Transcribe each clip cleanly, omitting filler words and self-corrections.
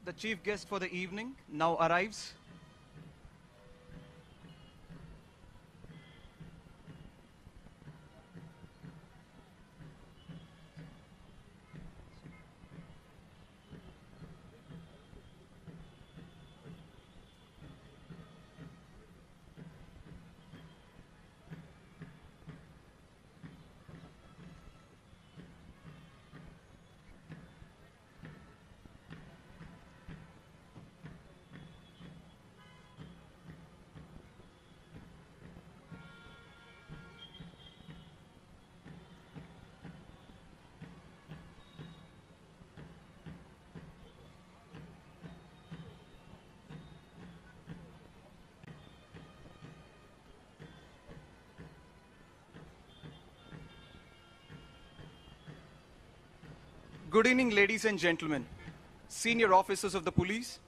The chief guest for the evening now arrives. Good evening, ladies and gentlemen, senior officers of the police,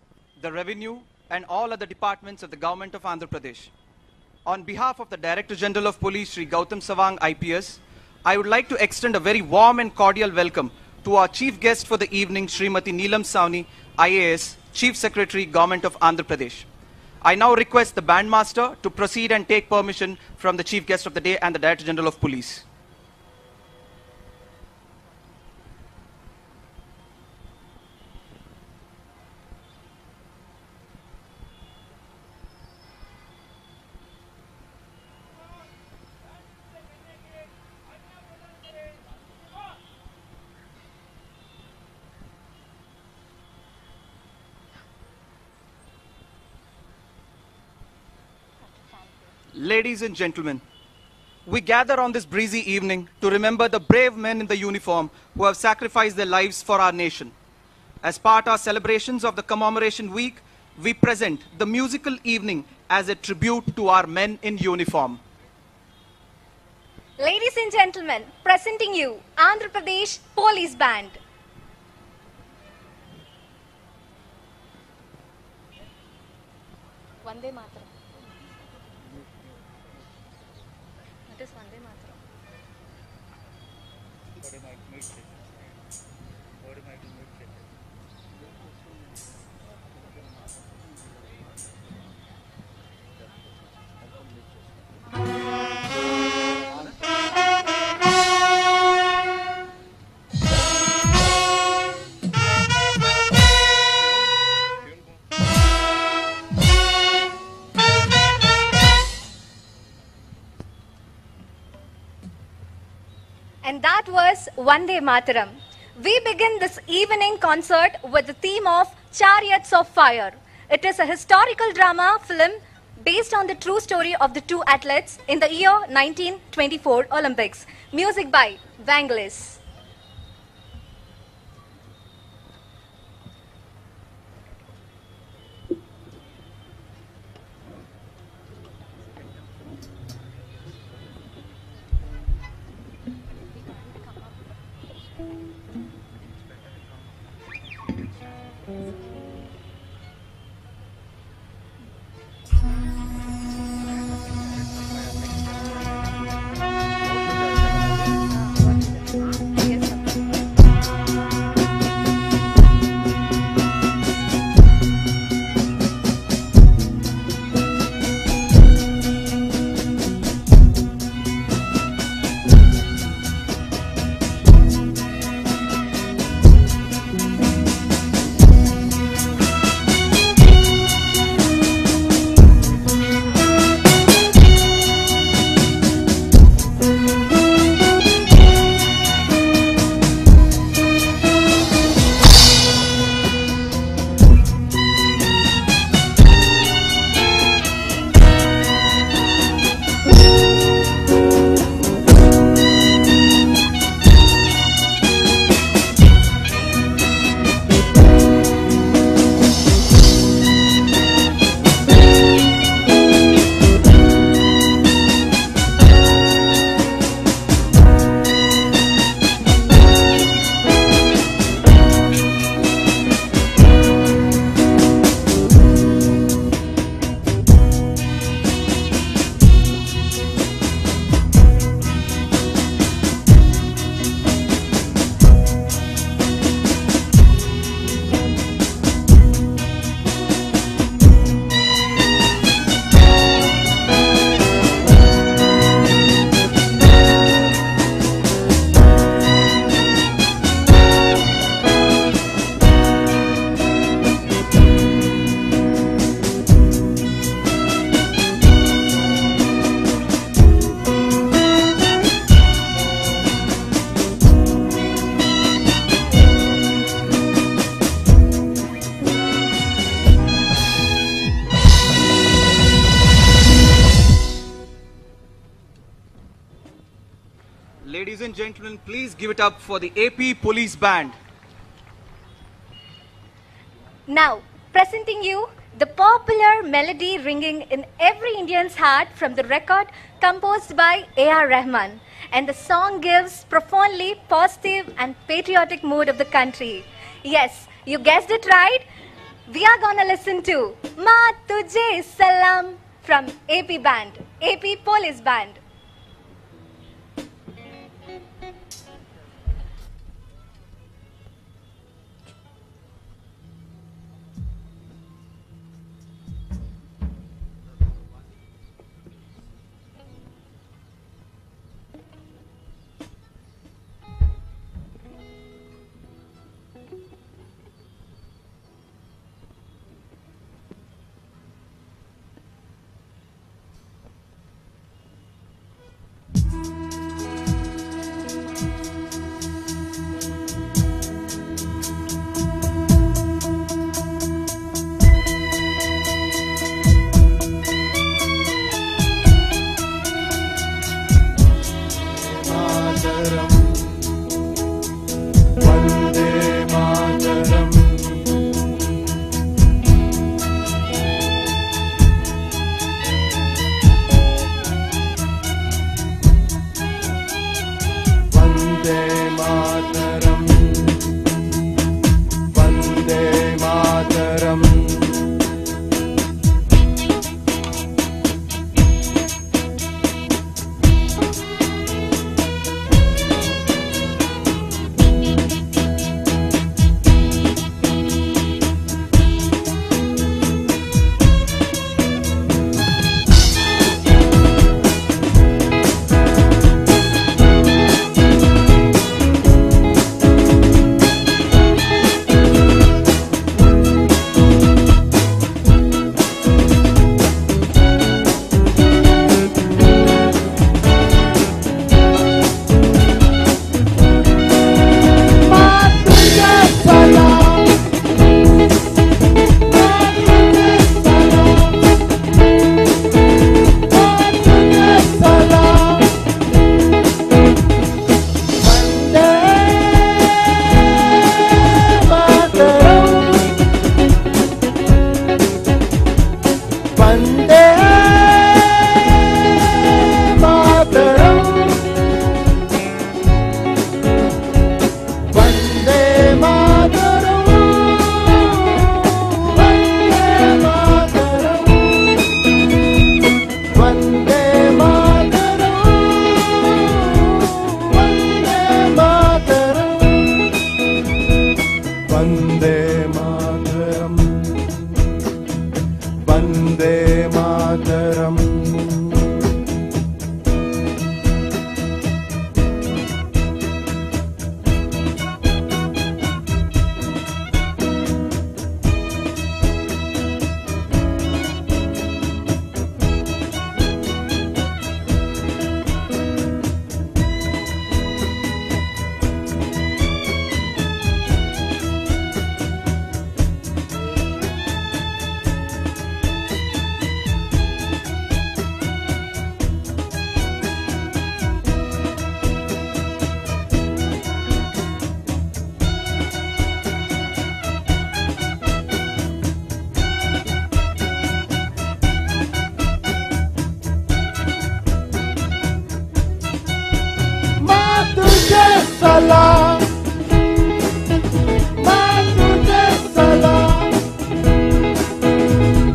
the revenue, and all other departments of the government of Andhra Pradesh. On behalf of the Director General of Police, Sri Gautam Savang, IPS, I would like to extend a very warm and cordial welcome to our chief guest for the evening, Srimati Neelam Savni, IAS, Chief Secretary, Government of Andhra Pradesh. I now request the bandmaster to proceed and take permission from the chief guest of the day and the Director General of Police. Ladies and gentlemen, we gather on this breezy evening to remember the brave men in the uniform who have sacrificed their lives for our nation. As part of our celebrations of the commemoration week, we present the musical evening as a tribute to our men in uniform. Ladies and gentlemen, presenting you Andhra Pradesh Police Band. Vande Mataram. What is Vande Mataram? And that was Vande Mataram. We begin this evening concert with the theme of Chariots of Fire. It is a historical drama film based on the true story of the two athletes in the year 1924 Olympics. Music by Vangelis. ladies and gentlemen, please give it up for the AP Police Band. Now, presenting you the popular melody ringing in every Indian's heart from the record composed by A.R. Rahman. And the song gives profoundly positive and patriotic mood of the country. Yes, you guessed it right. We are gonna listen to Ma Tujhe Salam from AP Band, AP Police Band. salam, ma tujhe salam,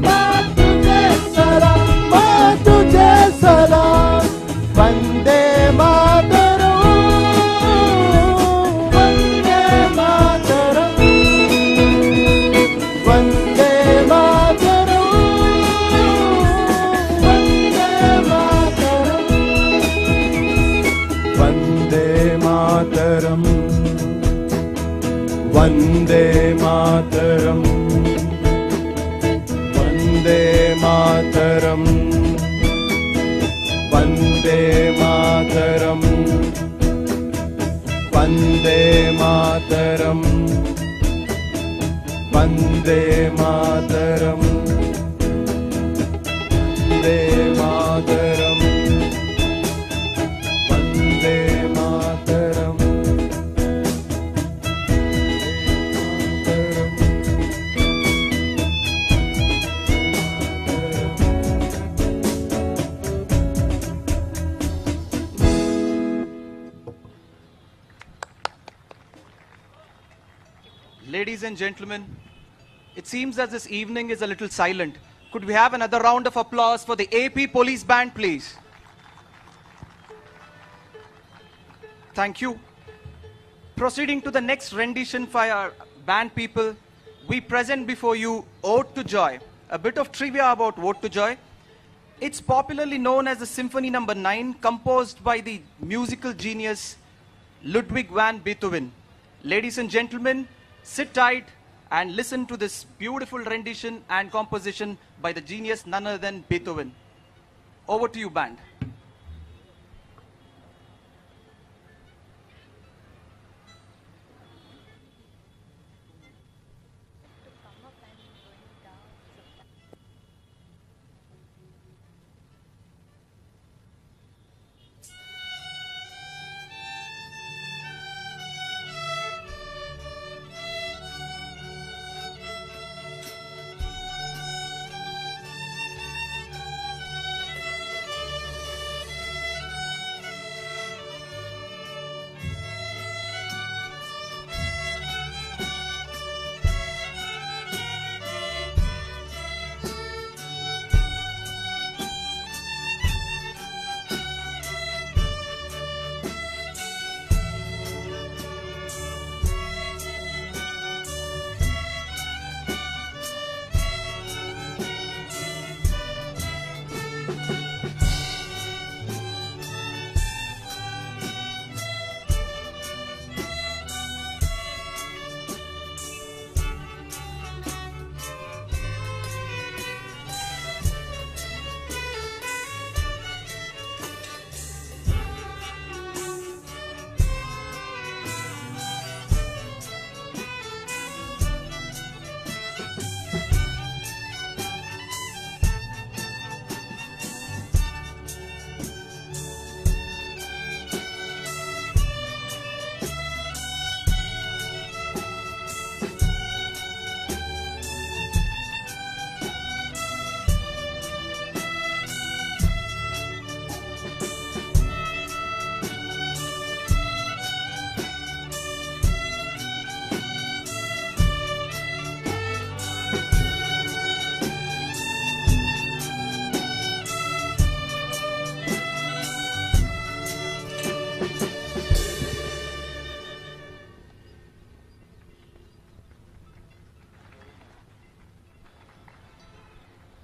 ma tujhe salam, ma tujhe salam. Vande Mataram, Vande Mataram, Vande Mataram, Vande Mataram, Vande Mataram, Vande Mataram, Vande Mataram, Vande Mataram, Vande Mataram, Vande Mataram, Vande Mataram, Vande Mataram. Ladies and gentlemen, it seems as this evening is a little silent. Could we have another round of applause for the AP Police Band, please? Thank you. Proceeding to the next rendition for our band people, we present before you Ode to Joy. A bit of trivia about Ode to Joy. It's popularly known as the Symphony No. 9, composed by the musical genius Ludwig van Beethoven. Ladies and gentlemen, sit tight and listen to this beautiful rendition and composition by the genius none other than Beethoven. Over to you, band.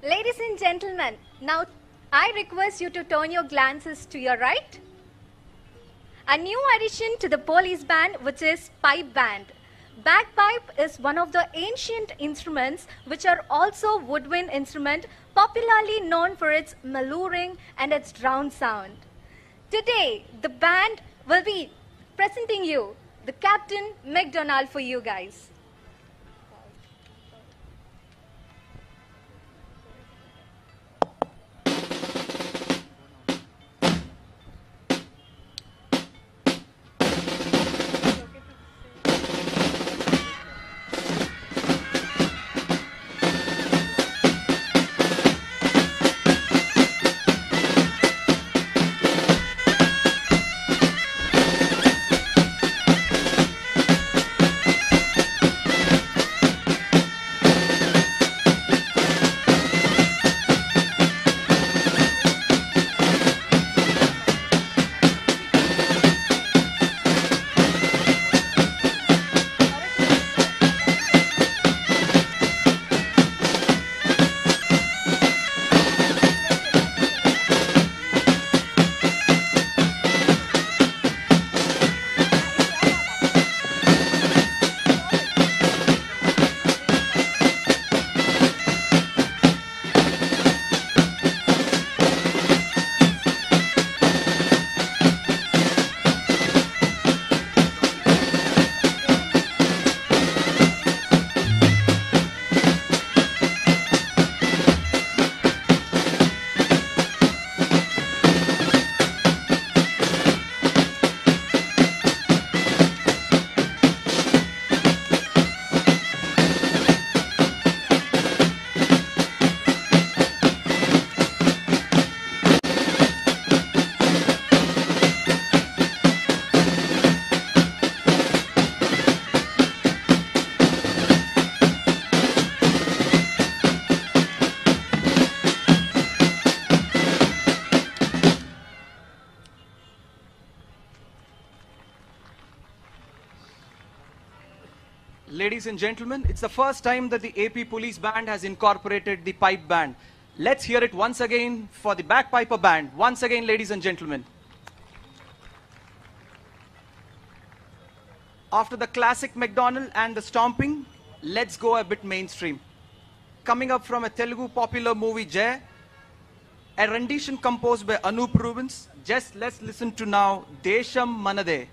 Ladies and gentlemen, now I request you to turn your glances to your right. A new addition to the police band, which is pipe band. Bagpipe is one of the ancient instruments which are also woodwind instrument, popularly known for its malouring and its drown sound. Today, the band will be presenting you the Captain McDonald for you guys. Ladies and gentlemen, it's the first time that the AP Police Band has incorporated the pipe band. Let's hear it once again for the bagpiper band. Once again, ladies and gentlemen. After the classic McDonald and the stomping, let's go a bit mainstream. Coming up from a Telugu popular movie, Jay, a rendition composed by Anup Rubens. Just let's listen to now Desham Manade.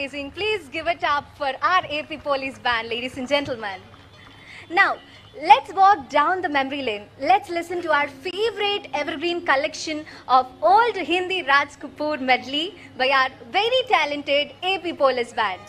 amazing. Please give it up for our AP Police Band, ladies and gentlemen. Now, let's walk down the memory lane. Let's listen to our favorite evergreen collection of old Hindi Raj Kapoor medley by our very talented AP Police Band.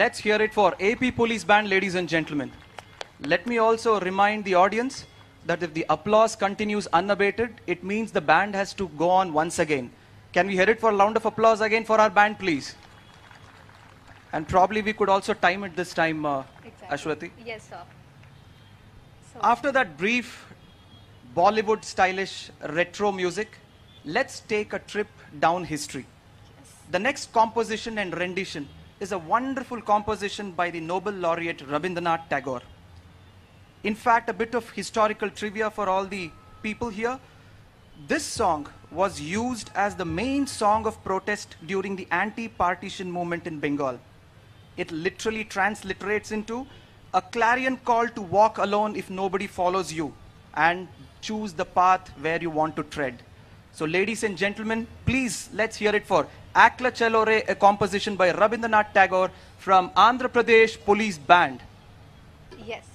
Let's hear it for AP Police Band, ladies and gentlemen. Let me also remind the audience that if the applause continues unabated, it means the band has to go on once again. Can we hear it for a round of applause again for our band, please? And probably we could also time it this time, Ashwati. Yes, sir. So, After that brief Bollywood stylish retro music, let's take a trip down history. The next composition and rendition is a wonderful composition by the Nobel laureate Rabindranath Tagore. In fact, a bit of historical trivia for all the people here. This song was used as the main song of protest during the anti-partition movement in Bengal. It literally transliterates into a clarion call to walk alone if nobody follows you and choose the path where you want to tread. So ladies and gentlemen, please let's hear it for Akla Chalore, a composition by Rabindranath Tagore from Andhra Pradesh Police Band. yes.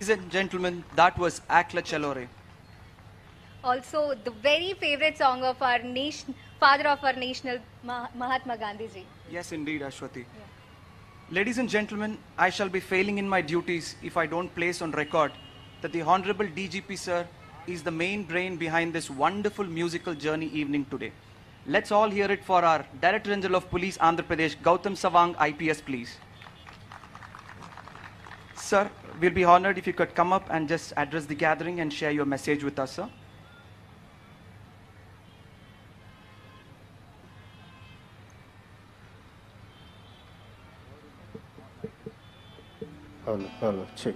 Ladies and gentlemen, that was Akla Chalore. Also, the very favorite song of our nation, father of our national, Mahatma Gandhi ji. Yes, indeed, Ashwati. Ladies and gentlemen, I shall be failing in my duties if I don't place on record that the Honorable DGP Sir is the main brain behind this wonderful musical journey evening today. Let's all hear it for our Director General of Police, Andhra Pradesh, Gautam Savang, IPS, please. Sir, we'll be honored if you could come up and just address the gathering and share your message with us, sir. Hello, check.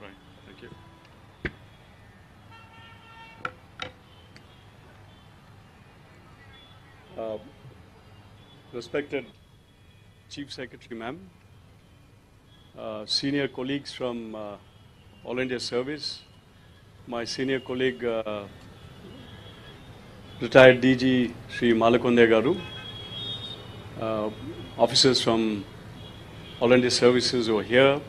Right, thank you. Respected Chief Secretary Ma'am, senior colleagues from All India Service, my senior colleague retired DG Sri Malakonde Garu, officers from All India Services over here,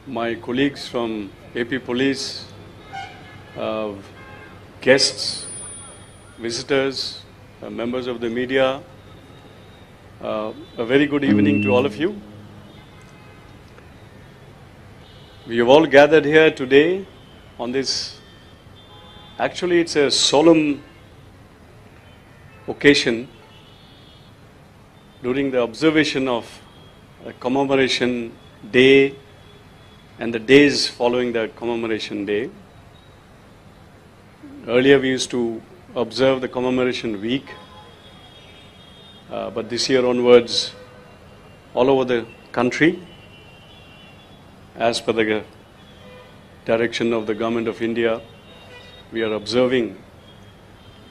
my colleagues from AP Police, guests, visitors, members of the media, a very good evening to all of you. We have all gathered here today on this, actually it's a solemn occasion during the observation of a commemoration day and the days following the commemoration day. Earlier we used to observe the commemoration week, but this year onwards, all over the country, as per the direction of the Government of India, we are observing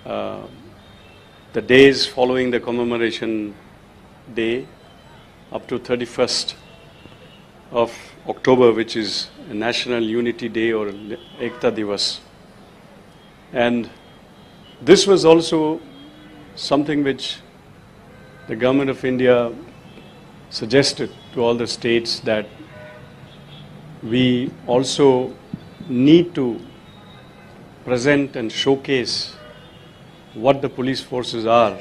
the days following the commemoration day up to 31st of October, which is a National Unity Day or Ekta Divas. And this was also something which the Government of India suggested to all the states, that we also need to present and showcase what the police forces are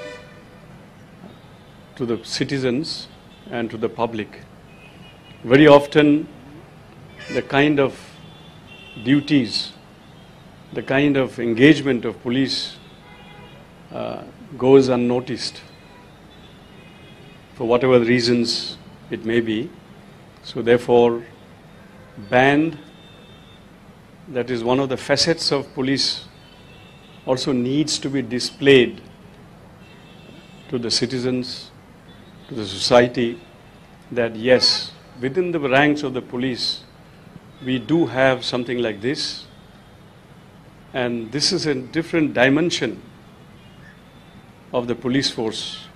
to the citizens and to the public. Very often, the kind of duties, the kind of engagement of police goes unnoticed for whatever reasons it may be. So therefore, band, that is one of the facets of police, also needs to be displayed to the citizens, to the society, that yes, within the ranks of the police, we do have something like this, and this is a different dimension of the police force.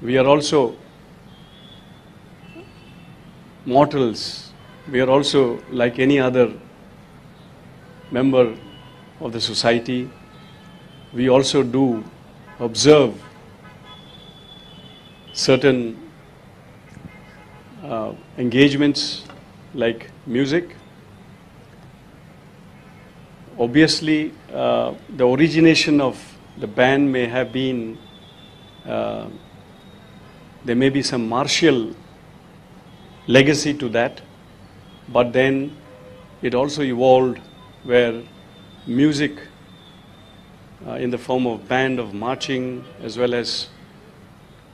We are also mortals. We are also like any other member of the society. We also do observe certain engagements like music. Obviously, the origination of the band may have been, there may be some martial legacy to that, but then it also evolved where music in the form of band, of marching, as well as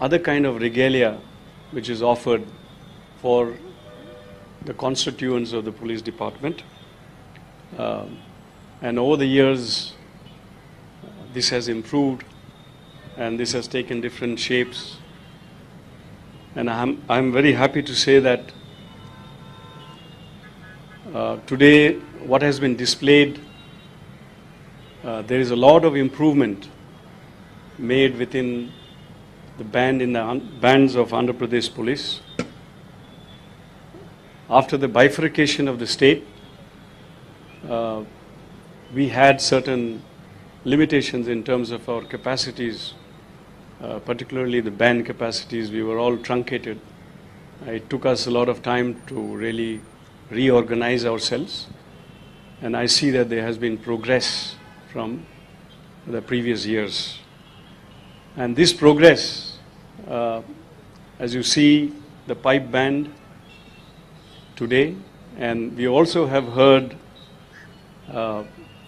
other kind of regalia which is offered for the constituents of the police department. And over the years, this has improved and this has taken different shapes. And I'm very happy to say that today what has been displayed, there is a lot of improvement made within the band in the bands of Andhra Pradesh Police. After the bifurcation of the state, we had certain limitations in terms of our capacities particularly the band capacities, we were all truncated. It took us a lot of time to really reorganize ourselves, and I see that there has been progress from the previous years. And this progress, as you see the pipe band today, and we also have heard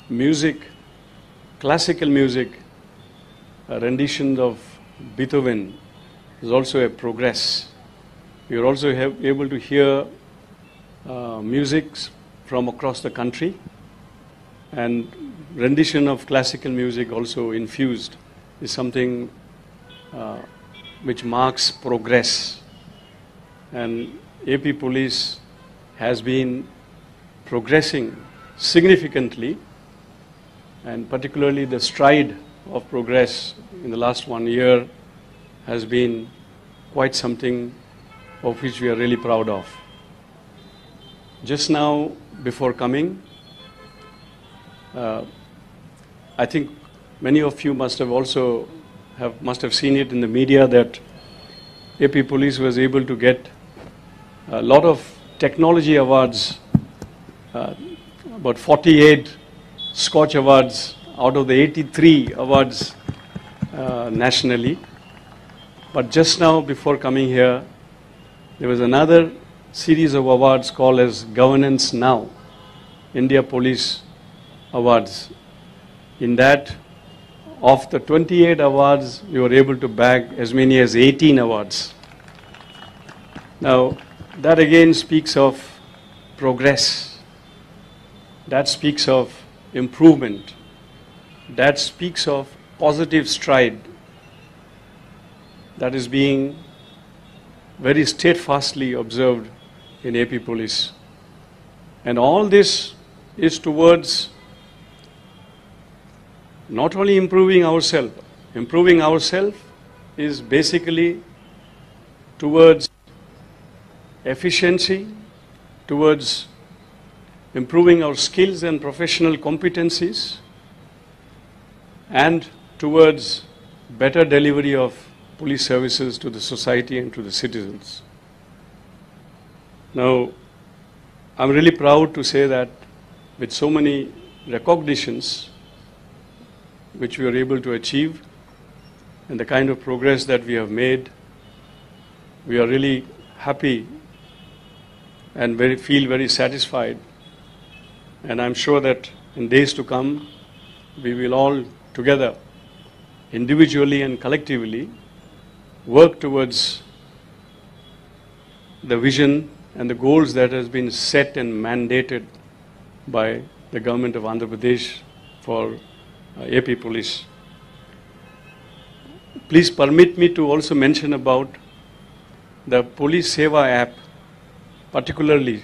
music, classical music, renditions of Beethoven is also a progress. We are also able to hear music from across the country, and rendition of classical music also infused is something which marks progress. And AP Police has been progressing significantly, and particularly the stride of progress in the last 1 year has been quite something of which we are really proud of. Just now, before coming, I think many of you must have seen it in the media that AP Police was able to get a lot of technology awards, about 48 Scotch awards out of the 83 awards nationally. But just now, before coming here, there was another series of awards called as Governance Now, India Police Awards. In that, of the 28 awards, we were able to bag as many as 18 awards. Now, that again speaks of progress. That speaks of improvement. That speaks of positive stride that is being very steadfastly observed in AP Police. And all this is towards not only improving ourselves. Improving ourselves is basically towards efficiency, towards improving our skills and professional competencies, and towards better delivery of police services to the society and to the citizens. Now, I'm really proud to say that with so many recognitions which we are able to achieve and the kind of progress that we have made, we are really happy and feel very satisfied. And I'm sure that in days to come, we will all together, individually and collectively, work towards the vision and the goals that has been set and mandated by the government of Andhra Pradesh for AP Police. Please permit me to also mention about the Police Seva app, particularly.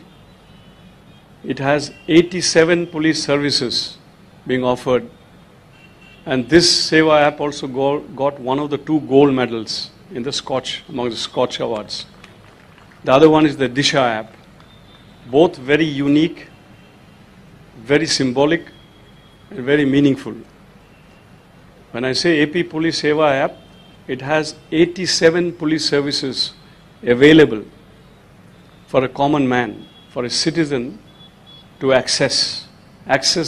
It has 87 police services being offered, and this Seva app also got one of the 2 gold medals in the Scotch, among the Scotch awards. The other one is the Disha app. Both very unique, very symbolic, and very meaningful. When I say AP Police Seva app, it has 87 police services available for a common man, for a citizen to access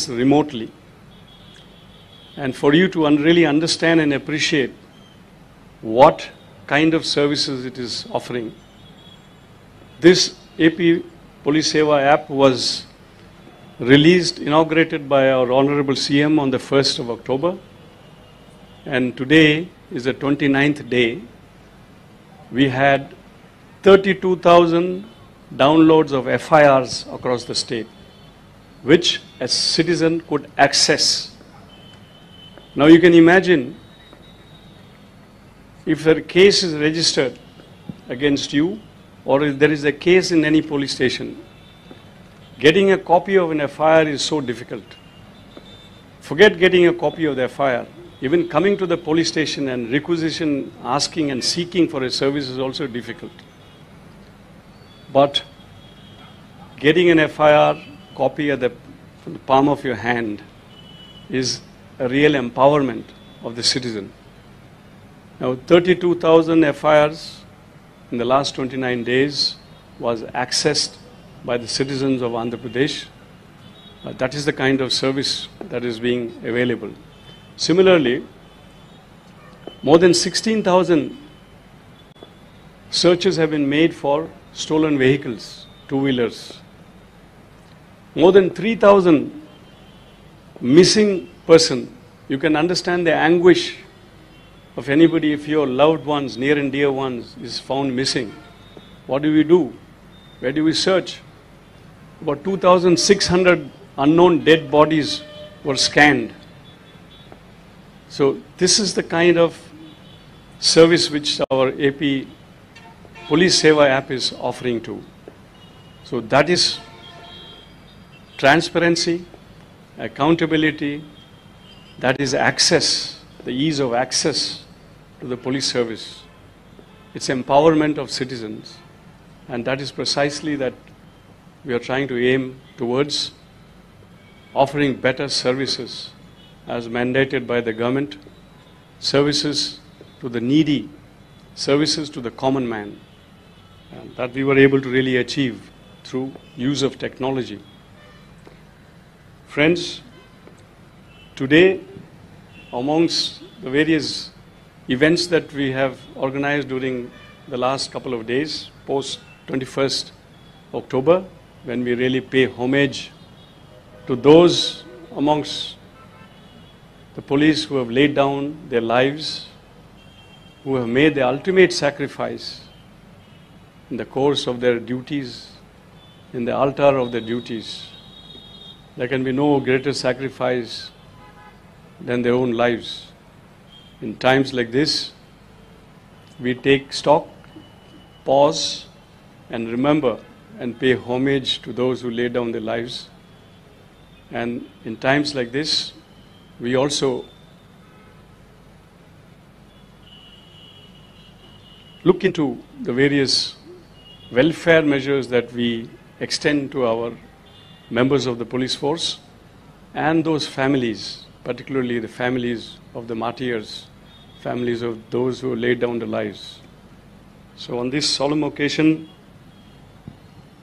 remotely. And for you to really understand and appreciate what kind of services it is offering. This AP Police Seva app was inaugurated by our Honorable CM on the 1st of October. And today is the 29th day. We had 32,000 downloads of FIRs across the state, which a citizen could access. Now you can imagine if a case is registered against you, or if there is a case in any police station, getting a copy of an FIR is so difficult. Forget getting a copy of the FIR. Even coming to the police station and requisition, asking and seeking for a service is also difficult. But getting an FIR copy from the palm of your hand is a real empowerment of the citizen. Now, 32,000 FIRs in the last 29 days was accessed by the citizens of Andhra Pradesh. That is the kind of service that is being available. Similarly, more than 16,000 searches have been made for stolen vehicles, two-wheelers. More than 3,000 missing person. You can understand the anguish of anybody if your loved ones, near and dear ones, is found missing. What do we do? Where do we search? About 2,600 unknown dead bodies were scanned. So this is the kind of service which our AP Police Seva app is offering to. So that is transparency, accountability, that is access, the ease of access to the police service. It's empowerment of citizens, and that is precisely that we are trying to aim towards, offering better services as mandated by the government, services to the needy, services to the common man, and that we were able to really achieve through use of technology. Friends, today, amongst the various events that we have organized during the last couple of days, post 21st October, when we really pay homage to those amongst the police who have laid down their lives, who have made the ultimate sacrifice in the course of their duties, in the altar of their duties. There can be no greater sacrifice than their own lives. In times like this, we take stock, pause, and remember and pay homage to those who laid down their lives. And in times like this, we also look into the various welfare measures that we extend to our members of the police force and those families, particularly the families of the martyrs, families of those who laid down their lives. So on this solemn occasion,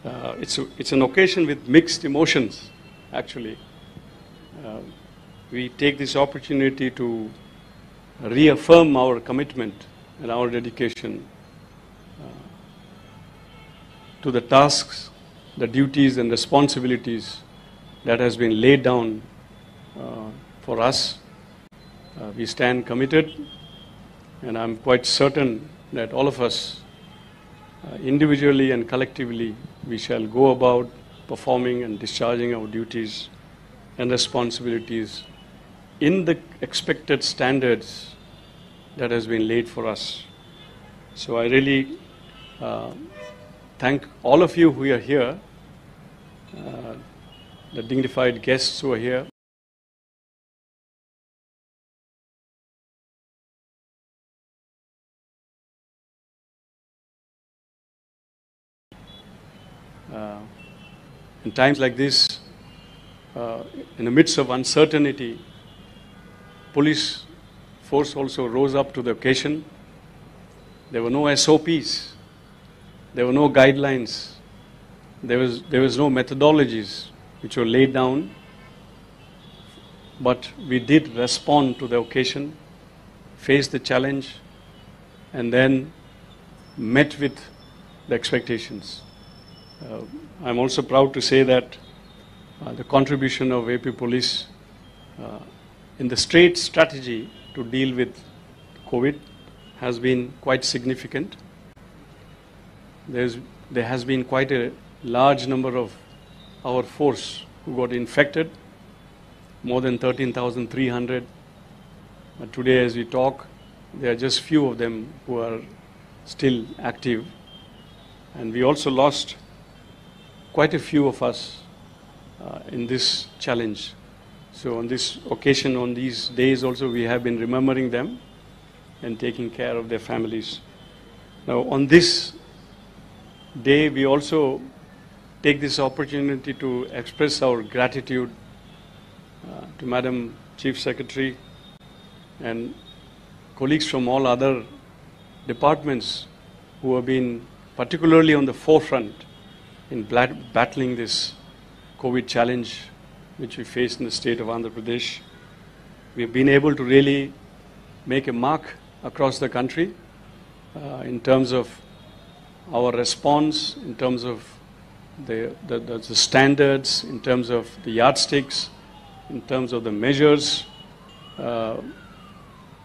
it's an occasion with mixed emotions, actually. We take this opportunity to reaffirm our commitment and our dedication to the tasks, the duties and responsibilities that has been laid down for us. We stand committed, and I'm quite certain that all of us, individually and collectively, we shall go about performing and discharging our duties and responsibilities in the expected standards that has been laid for us. So I really thank all of you who are here, the dignified guests who are here. In times like this, in the midst of uncertainty, police force also rose up to the occasion. There were no SOPs, there were no guidelines, there was no methodologies which were laid down, but we did respond to the occasion, faced the challenge, and then met with the expectations. I'm also proud to say that the contribution of AP Police in the state strategy to deal with COVID has been quite significant. There has been quite a large number of our force who got infected, more than 13,300. Today as we talk, there are just few of them who are still active. And we also lost quite a few of us in this challenge. So on this occasion, on these days also, we have been remembering them and taking care of their families. Now on this day, we also take this opportunity to express our gratitude to Madam Chief Secretary and colleagues from all other departments who have been particularly on the forefront in battling this COVID challenge which we face in the state of Andhra Pradesh. We have been able to really make a mark across the country in terms of our response, in terms of the standards, in terms of the yardsticks, in terms of the measures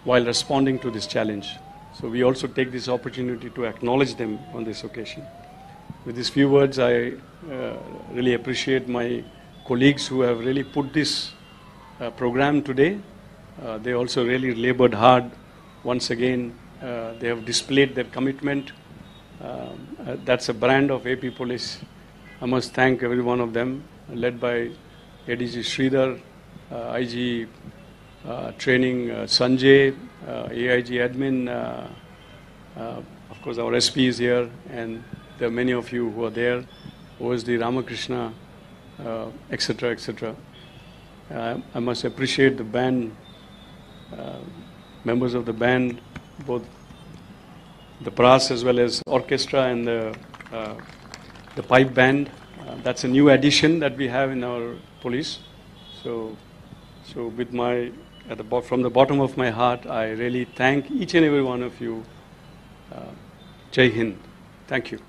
while responding to this challenge. So we also take this opportunity to acknowledge them on this occasion. With these few words, I really appreciate my colleagues who have really put this program today. They also really labored hard. Once again, they have displayed their commitment. That's a brand of AP Police. I must thank every one of them, led by ADG Sridhar, IG Training Sanjay, AIG Admin, of course our SP is here, and there are many of you who are there, OSD Ramakrishna, etc., etc. I must appreciate the band, members of the band, both the brass as well as orchestra and the pipe band. That's a new addition that we have in our police. So with from the bottom of my heart, I really thank each and every one of you. Jai Hind. Thank you.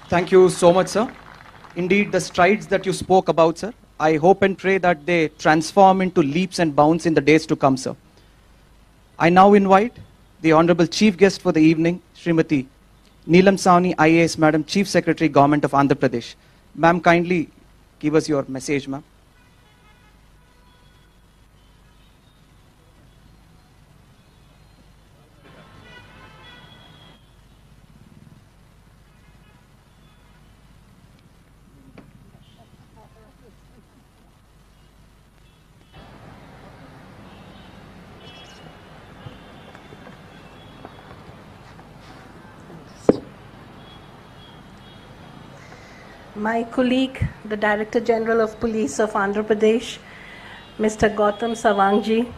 Thank you so much, sir. Indeed, the strides that you spoke about, sir, I hope and pray that they transform into leaps and bounds in the days to come, sir. I now invite the Honorable Chief Guest for the evening, Srimati Neelam Sawni, IAS, Madam Chief Secretary, Government of Andhra Pradesh. Ma'am, kindly give us your message, ma'am. My colleague, the Director General of Police of Andhra Pradesh, Mr. Gautam Savangji,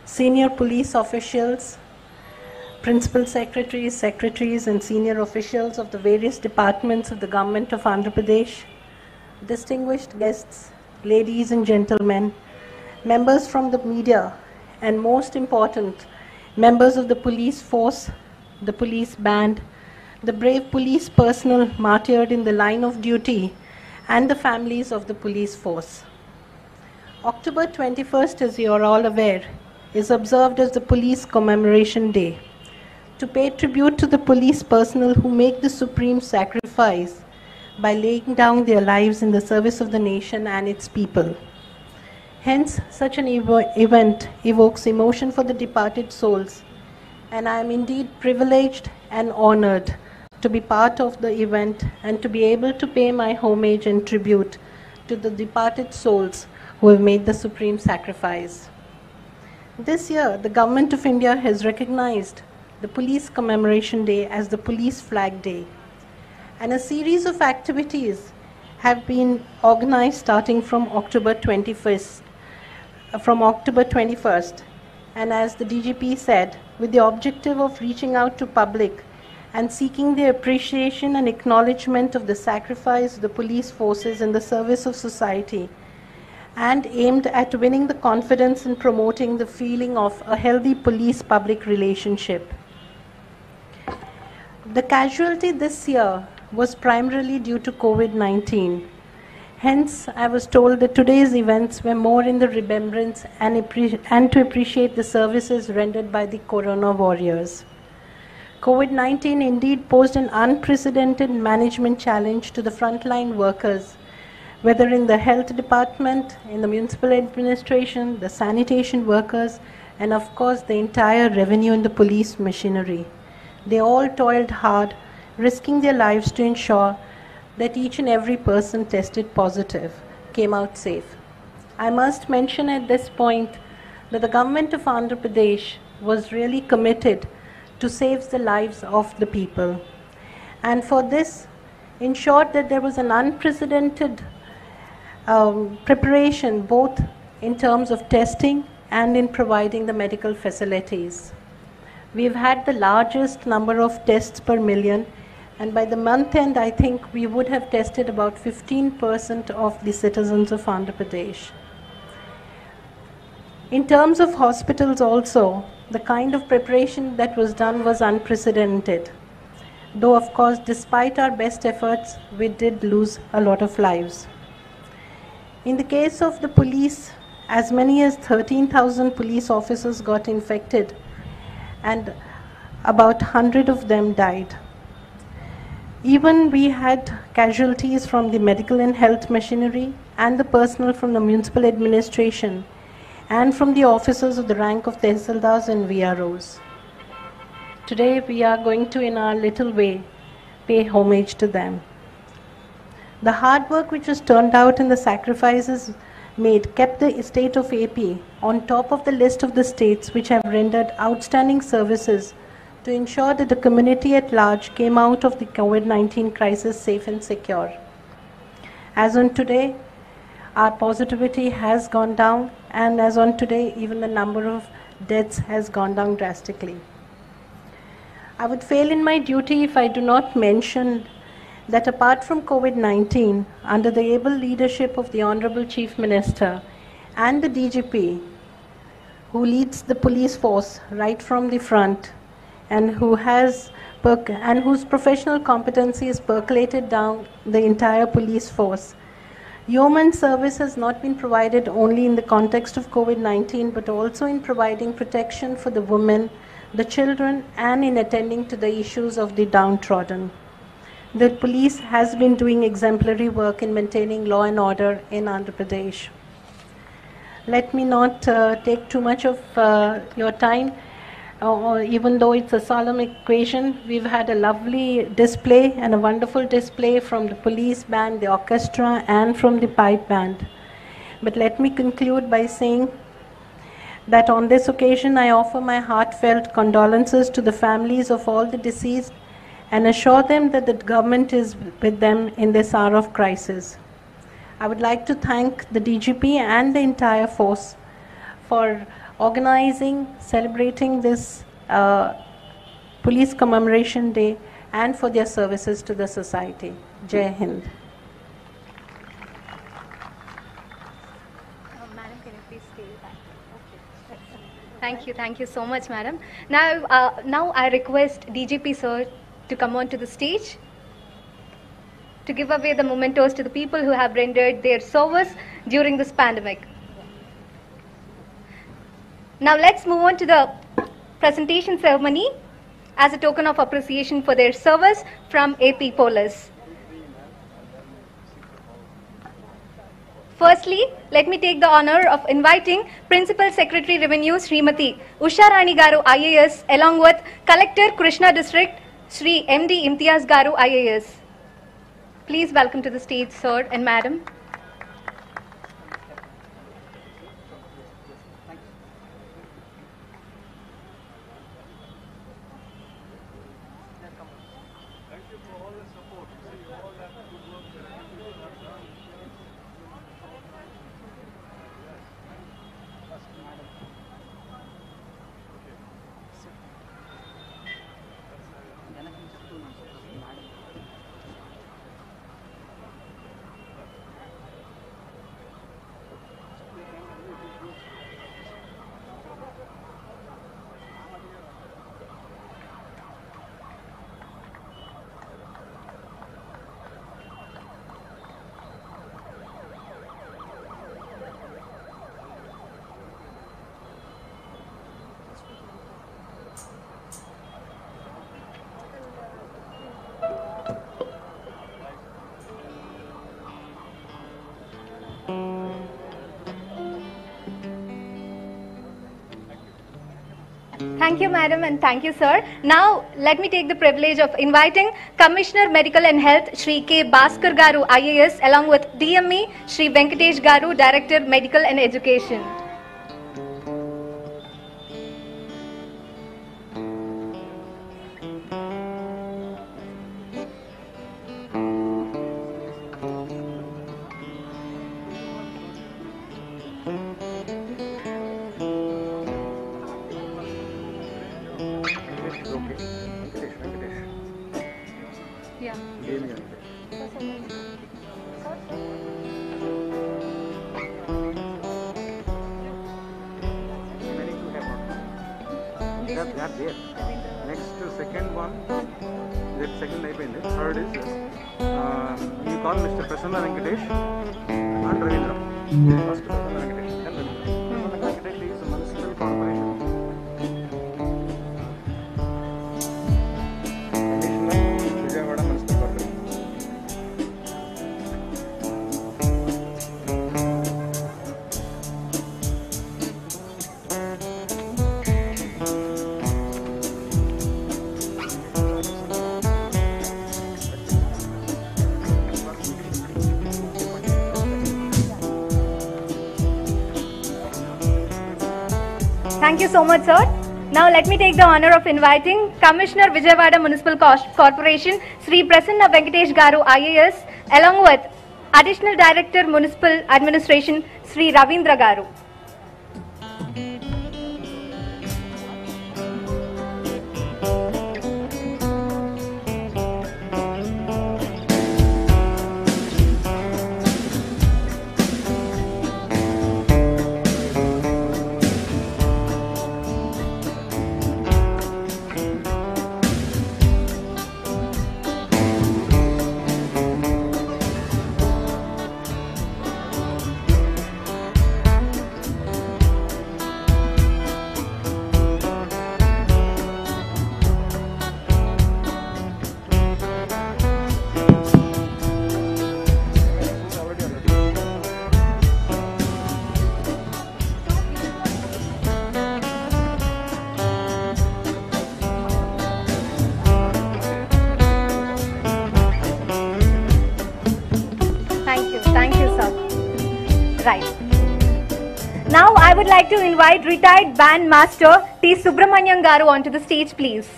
senior police officials, principal secretaries, secretaries, and senior officials of the various departments of the Government of Andhra Pradesh, distinguished guests, ladies and gentlemen, members from the media, and most important, members of the police force, the police band, the brave police personnel martyred in the line of duty, and the families of the police force. October 21st, as you are all aware, is observed as the Police Commemoration Day, to pay tribute to the police personnel who make the supreme sacrifice by laying down their lives in the service of the nation and its people. Hence, such an event evokes emotion for the departed souls, and I am indeed privileged and honored to be part of the event and to be able to pay my homage and tribute to the departed souls who have made the supreme sacrifice. This year, the Government of India has recognized the Police Commemoration Day as the Police Flag Day, and a series of activities have been organized starting from October 21st, and as the DGP said, with the objective of reaching out to public and seeking the appreciation and acknowledgement of the sacrifice of the police forces in the service of society, and aimed at winning the confidence and promoting the feeling of a healthy police-public relationship. The casualty this year was primarily due to COVID-19. Hence, I was told that today's events were more in the remembrance and to appreciate the services rendered by the Corona warriors. COVID-19 indeed posed an unprecedented management challenge to the frontline workers, whether in the health department, in the municipal administration, the sanitation workers, and of course the entire revenue and the police machinery. They all toiled hard, risking their lives to ensure that each and every person tested positive came out safe. I must mention at this point that the Government of Andhra Pradesh was really committed to save the lives of the people, and for this ensured that there was an unprecedented preparation both in terms of testing and in providing the medical facilities. We've had the largest number of tests per million, and by the month end, I think we would have tested about 15% of the citizens of Andhra Pradesh. In terms of hospitals also, the kind of preparation that was done was unprecedented. Though, of course, despite our best efforts, we did lose a lot of lives. In the case of the police, as many as 13,000 police officers got infected, and about 100 of them died. Even we had casualties from the medical and health machinery and the personnel from the municipal administration and from the officers of the rank of Tehsildars and VROs. Today we are going to, in our little way, pay homage to them. The hard work which was turned out and the sacrifices made kept the state of AP on top of the list of the states which have rendered outstanding services to ensure that the community at large came out of the COVID-19 crisis safe and secure. As on today, our positivity has gone down, and as on today, even the number of deaths has gone down drastically. I would fail in my duty if I do not mention that apart from COVID-19, under the able leadership of the Honorable Chief Minister and the DGP, who leads the police force right from the front, and whose professional competency is percolated down the entire police force. Yeoman service has not been provided only in the context of COVID-19, but also in providing protection for the women, the children, and in attending to the issues of the downtrodden. The police has been doing exemplary work in maintaining law and order in Andhra Pradesh. Let me not take too much of your time. Even though it's a solemn occasion, we've had a lovely display and a wonderful display from the police band, the orchestra, and from the pipe band. But let me conclude by saying that on this occasion I offer my heartfelt condolences to the families of all the deceased and assure them that the government is with them in this hour of crisis. I would like to thank the DGP and the entire force for organizing, celebrating this Police Commemoration Day, and for their services to the society. Jai Hind. Madam, can you please stay back? Okay. Thank you so much, madam. Now I request DGP sir to come on to the stage to give away the mementos to the people who have rendered their service during this pandemic. Now let's move on to the presentation ceremony as a token of appreciation for their service from AP Police. Firstly, let me take the honor of inviting Principal Secretary Revenue Srimati Usha Rani Garu IAS along with Collector Krishna District Sri MD Imtiaz Garu IAS. Please welcome to the stage sir and madam. Thank you, madam, and thank you, sir. Now, let me take the privilege of inviting Commissioner Medical and Health, Shri K. Bhaskar Garu, IAS, along with DME, Shri Venkatesh Garu, Director, Medical and Education. They are there. Next second one, that second అయిపోయింది. Third is you call Mr. Prasanna Venkatesh and Ravindra. First Prasanna Venkatesh, then Ravindra. Prasanna Venkatesh is a municipal corporation. Commissioner, Vijayawada Municipal Corporation. Thank you so much, sir. Now let me take the honor of inviting Commissioner Vijayawada Municipal Corporation, Sri Prasanna Venkatesh Garu IAS, along with Additional Director Municipal Administration, Sri Ravindra Garu. Thank you, sir. Right. Now I would like to invite retired band master T. Subramanyam Garu onto the stage, please.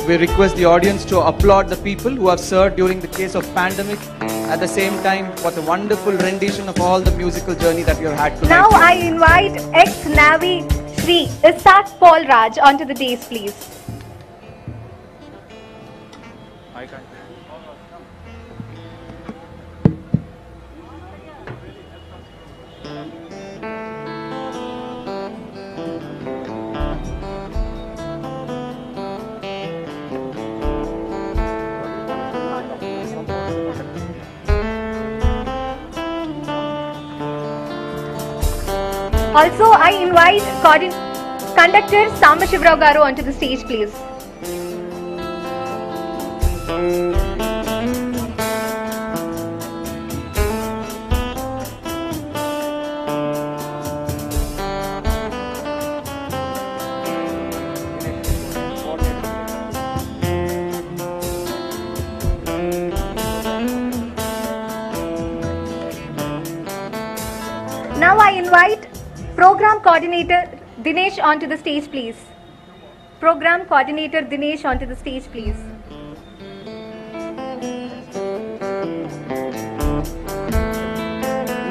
We request the audience to applaud the people who have served during the case of pandemic, at the same time for the wonderful rendition of all the musical journey that we have had tonight. Now I invite ex-Navy Sri Isaac Paul Raj onto the dais, please. I can't. Also, I invite conductor Samba Shivrao Garu onto the stage, please. Now I invite Program Coordinator Dinesh onto the stage, please. Program Coordinator Dinesh onto the stage, please.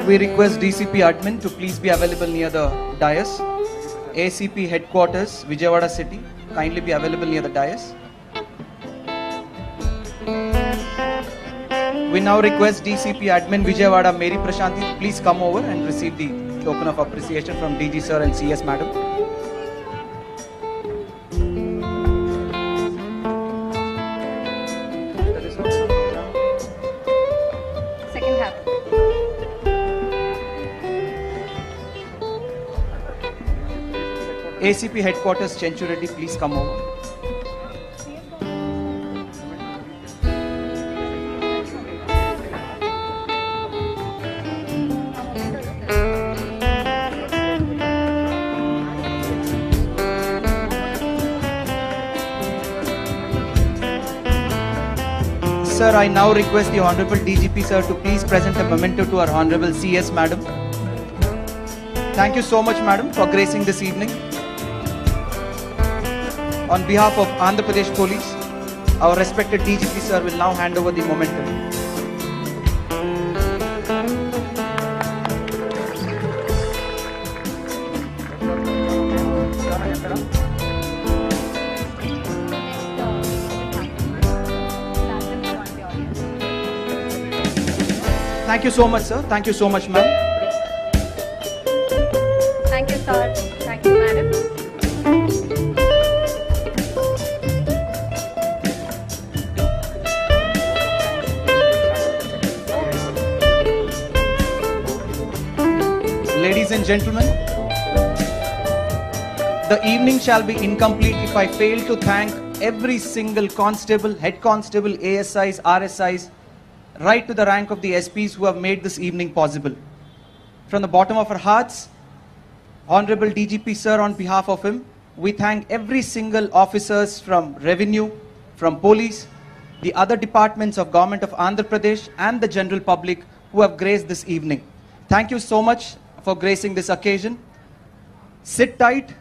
We request DCP admin to please be available near the dais. ACP headquarters, Vijayawada City, kindly be available near the dais. We now request DCP admin Vijayawada Mary Prashanti to please come over and receive the token of appreciation from DG sir and CS madam. Second half. ACP headquarters Chenchu Reddy, please come over. sir, I now request the Honorable DGP, sir, to please present a memento to our Honorable CS, madam. Thank you so much, madam, for gracing this evening. On behalf of Andhra Pradesh Police, our respected DGP, sir, will now hand over the memento. Thank you so much, sir. Thank you so much, ma'am. Thank you, sir. Thank you, madam. Ladies and gentlemen, the evening shall be incomplete if I fail to thank every single constable, head constable, ASIs, RSIs, right to the rank of the SPs who have made this evening possible. From the bottom of our hearts, Honorable DGP, sir, on behalf of him, we thank every single officers from Revenue, from Police, the other departments of Government of Andhra Pradesh and the general public who have graced this evening. Thank you so much for gracing this occasion. Sit tight.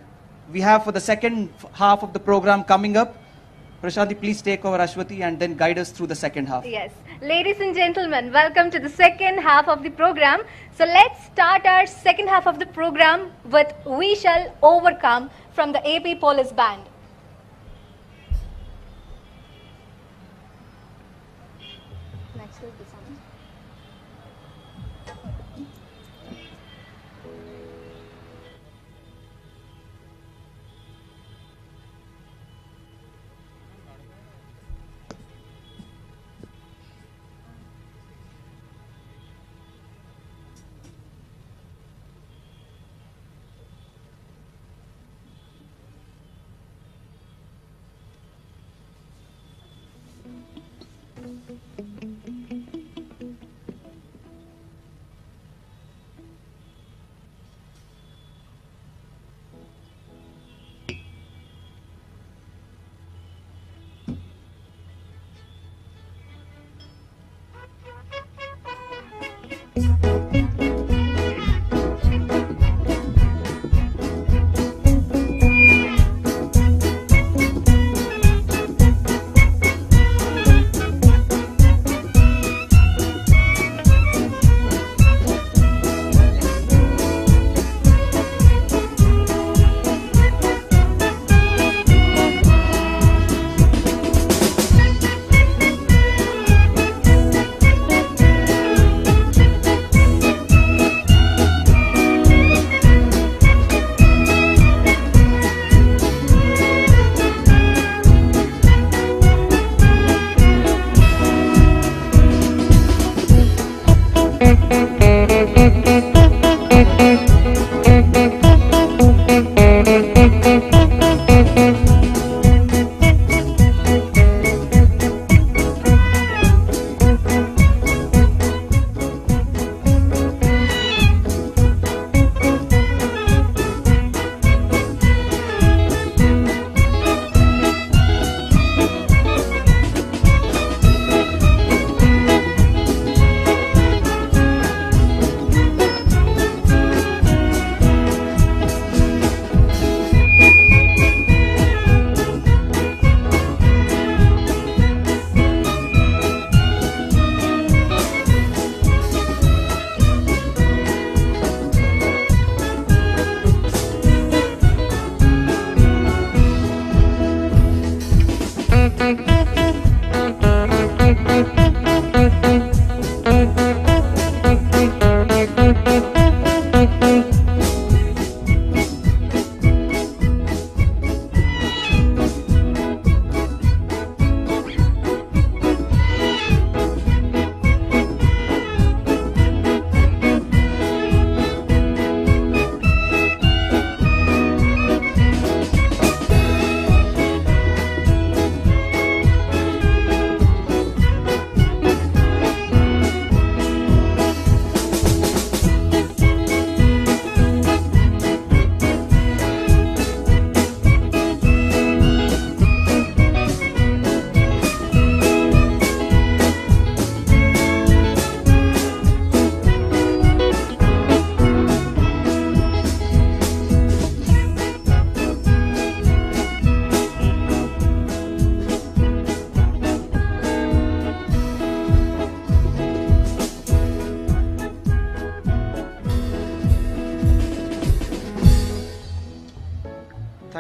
We have for the second half of the program coming up. Prashanti, please take over, Ashwati, and then guide us through the second half. Yes. Ladies and gentlemen, welcome to the second half of the program. So let's start our second half of the program with We Shall Overcome from the AP Police Band. Next will be something.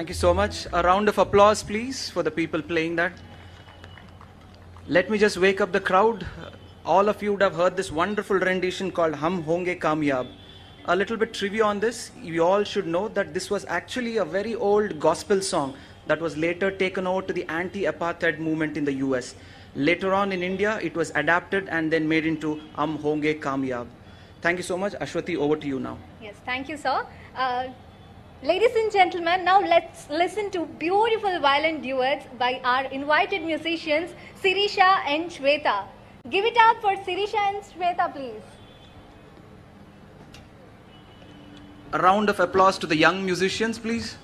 Thank you so much. A round of applause, please, for the people playing that. Let me just wake up the crowd. All of you would have heard this wonderful rendition called Hum Honge Kamyab. A little bit trivia on this. You all should know that this was actually a very old gospel song that was later taken over to the anti-apartheid movement in the US. Later on in India, it was adapted and then made into Hum Honge Kamyab. Thank you so much. Ashwati, over to you now. Yes, thank you, sir. Ladies and gentlemen, now let's listen to beautiful violin duets by our invited musicians, Sirisha and Shweta. Give it up for Sirisha and Shweta, please. A round of applause to the young musicians, please.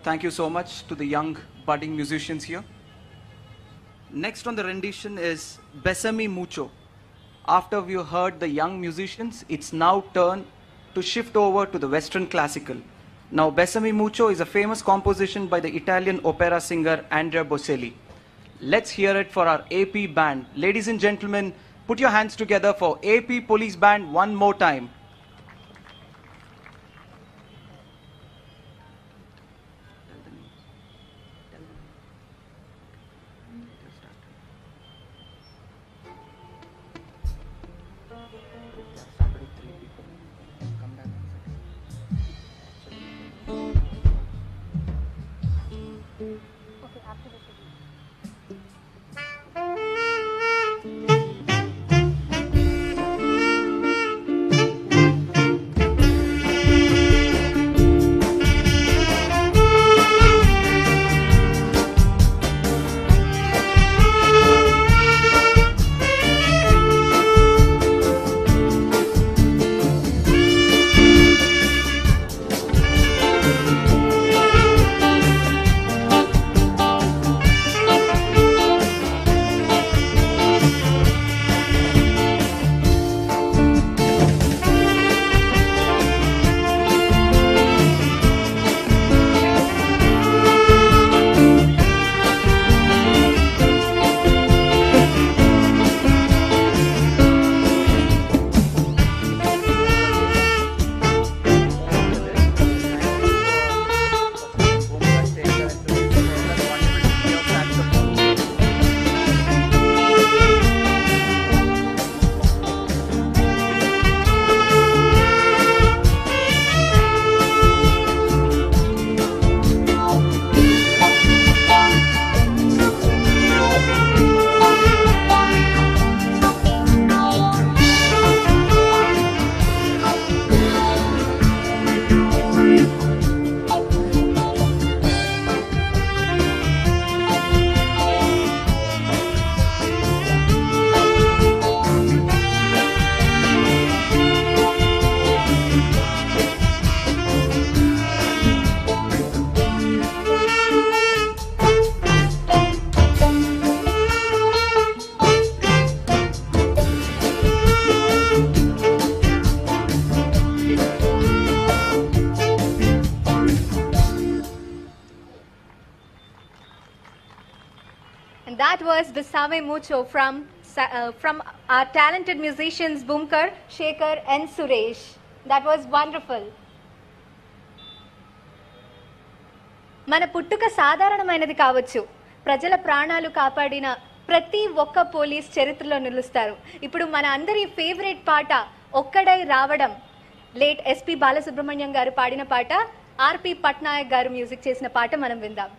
Thank you so much to the young budding musicians here. Next on the rendition is Besame Mucho. After we heard the young musicians, it's now turn to shift over to the Western classical. Now, Besame Mucho is a famous composition by the Italian opera singer Andrea Bocelli. Let's hear it for our AP band. Ladies and gentlemen, put your hands together for AP Police Band one more time. And that was Bisame Mucho from our talented musicians Bhumkar, Shekhar and Suresh. That was wonderful. మన పుట్టుక సాధారణమైనది కావచ్చు, ప్రజల ప్రాణాలు కాపాడిన ప్రతి ఒక్క police చరిత్రలో నిలుస్తారు. ఇప్పుడు మన అందరి ఫేవరెట్ పాట ఒక్కడై రావడం, లేట్ ఎస్పి బాలసుబ్రహ్మణ్యం గారు పాడిన పాట, ఆర్పి పట్నాయక్ గారు మ్యూజిక్ చేసిన పాట మనం విందాం.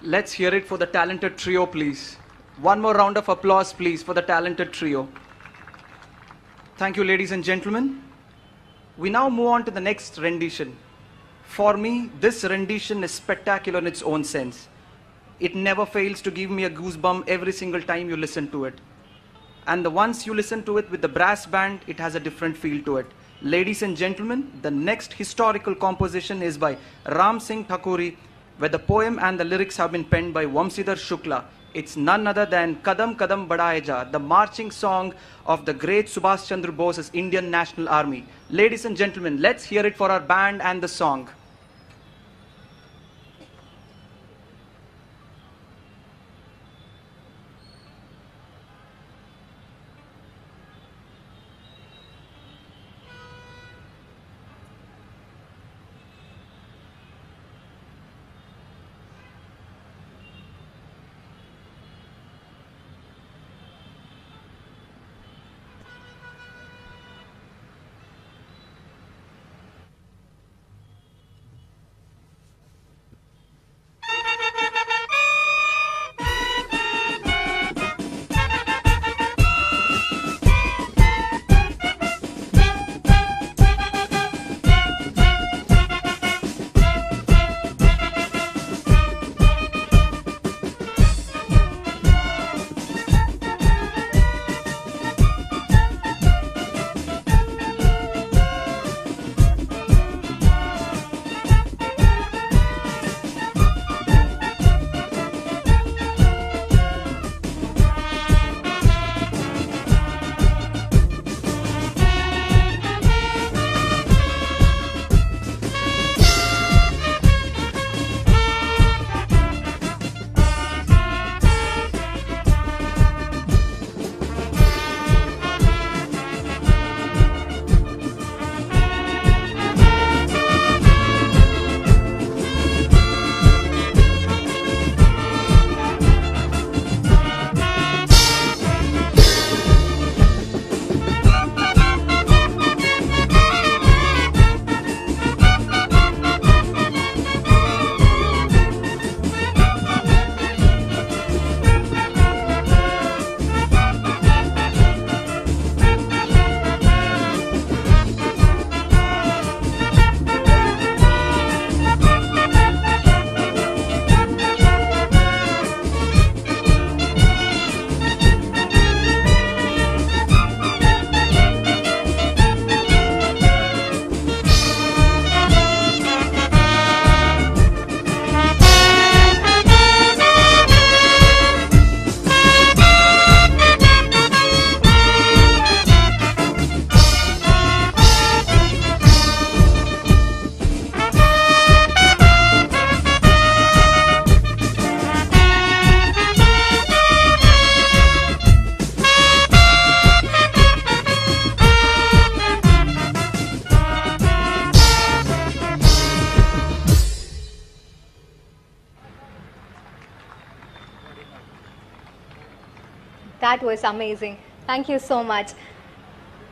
Let's hear it for the talented trio, please. One more round of applause, please, for the talented trio. Thank you, ladies and gentlemen. We now move on to the next rendition. For me, this rendition is spectacular in its own sense. It never fails to give me a goosebump every single time you listen to it. And once you listen to it with the brass band, it has a different feel to it. Ladies and gentlemen, the next historical composition is by Ram Singh Thakuri, where the poem and the lyrics have been penned by Vamsidhar Shukla. It's none other than Kadam Kadam Badhaye Ja, the marching song of the great Subhash Chandra Bose's Indian National Army. Ladies and gentlemen, let's hear it for our band and the song. That was amazing. Thank you so much.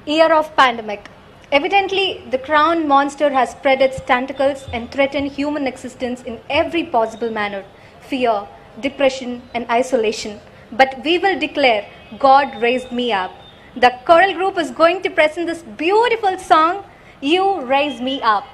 Year of pandemic. Evidently, the crown monster has spread its tentacles and threatened human existence in every possible manner. Fear, depression, and isolation. But we will declare, God raised me up. The choral group is going to present this beautiful song, You Raise Me Up.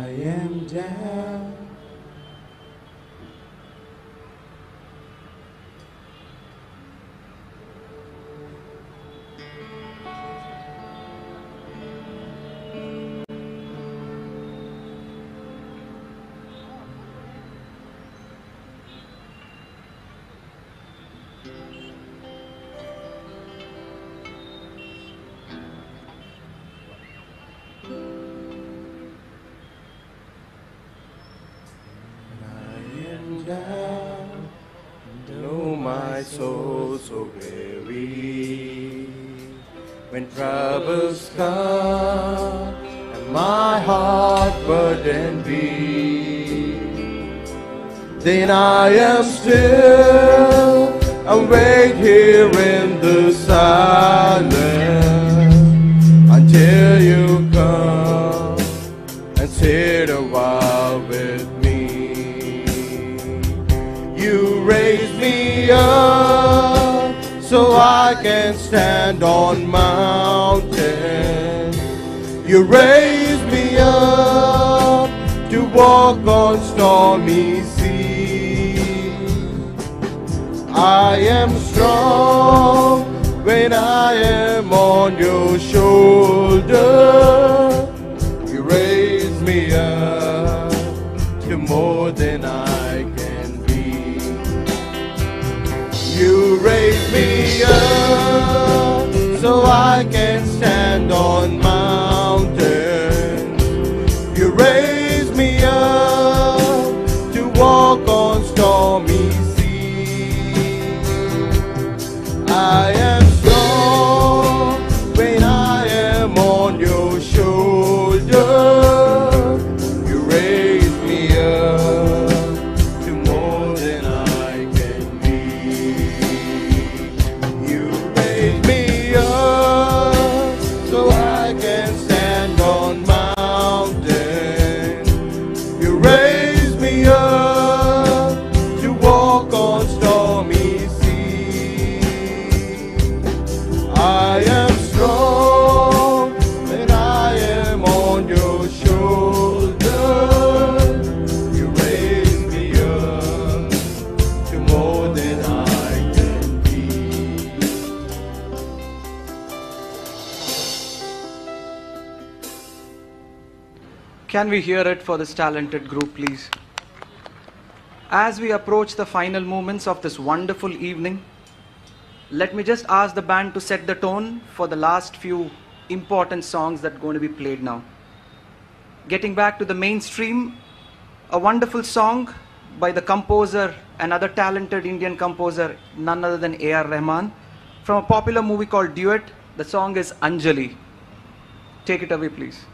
I am down down. Know my soul so weary. When troubles come and my heart burden be, then I am still and wait here in the silence until you come and sit a while with me. You raise me up so I can stand on mountains. You raise me up to walk on stormy seas. I am strong when I am on your shoulder. You raise me up to more than I can be. You raise me up so I can stand on mountains. You raise me up to walk on stormy seas. I am strong when I am on your shoulder. You raise me up to more than I can be. You raise me up so I can stand on mountains. You raise me up to walk on stormy seas. I am strong when I am on your shoulder. You raise me up to more than I can be. Can we hear it for this talented group, please? As we approach the final moments of this wonderful evening, let me just ask the band to set the tone for the last few important songs that are going to be played now. Getting back to the mainstream, a wonderful song by the composer, another talented Indian composer, none other than A.R. Rahman, from a popular movie called Duet. The song is Anjali. Take it away, please.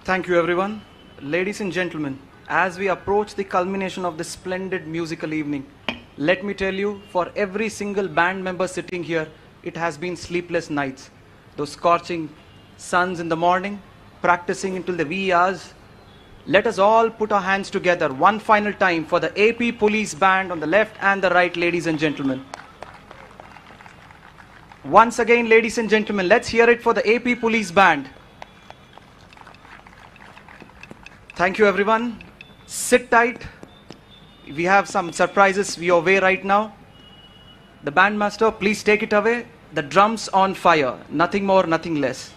Thank you, everyone. Ladies and gentlemen, as we approach the culmination of this splendid musical evening, let me tell you, for every single band member sitting here, it has been sleepless nights. Those scorching suns in the morning, practicing until the wee hours. Let us all put our hands together one final time for the AP Police Band on the left and the right, ladies and gentlemen. Once again, ladies and gentlemen, let's hear it for the AP Police Band. Thank you, everyone. Sit tight. We have some surprises your way right now. The bandmaster, please take it away. The drums on fire. Nothing more, nothing less.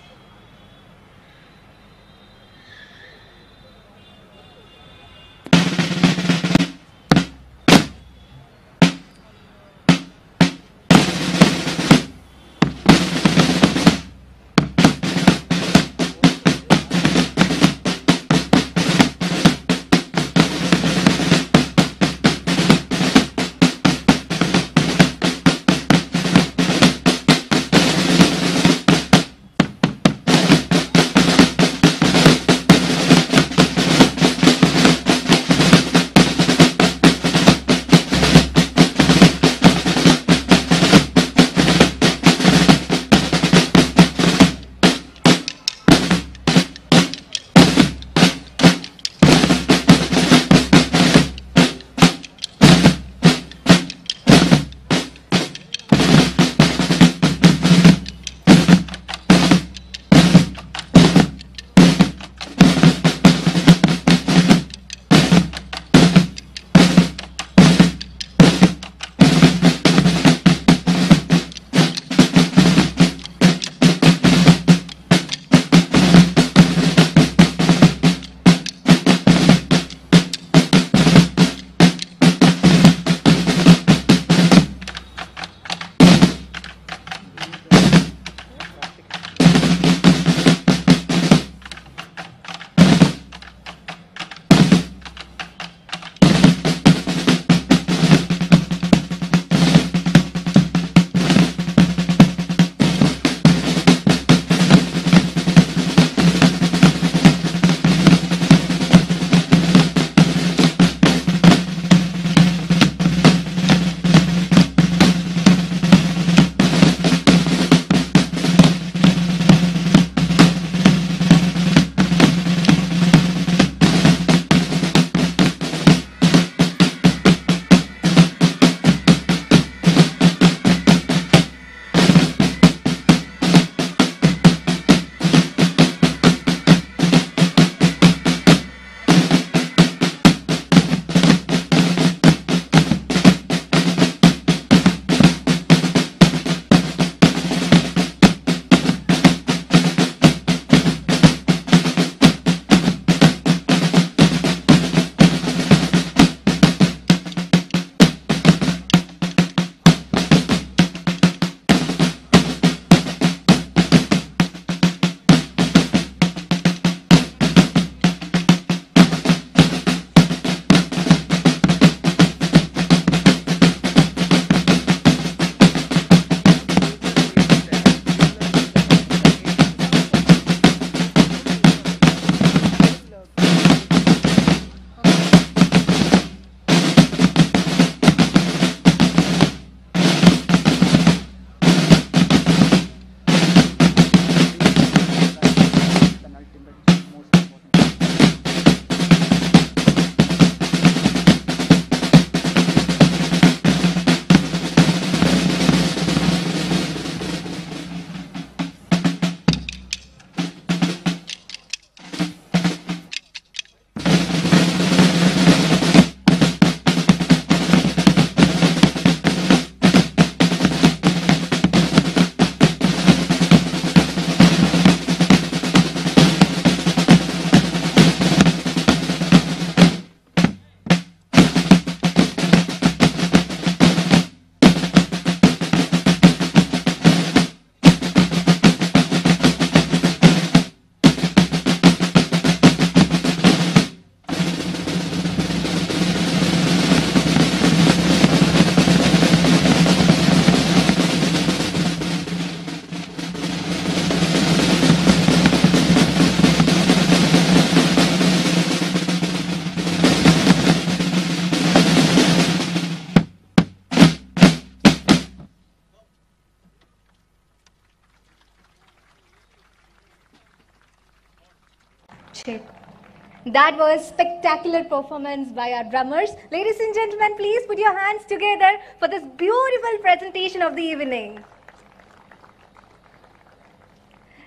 That was spectacular performance by our drummers. Ladies and gentlemen, please put your hands together for this beautiful presentation of the evening.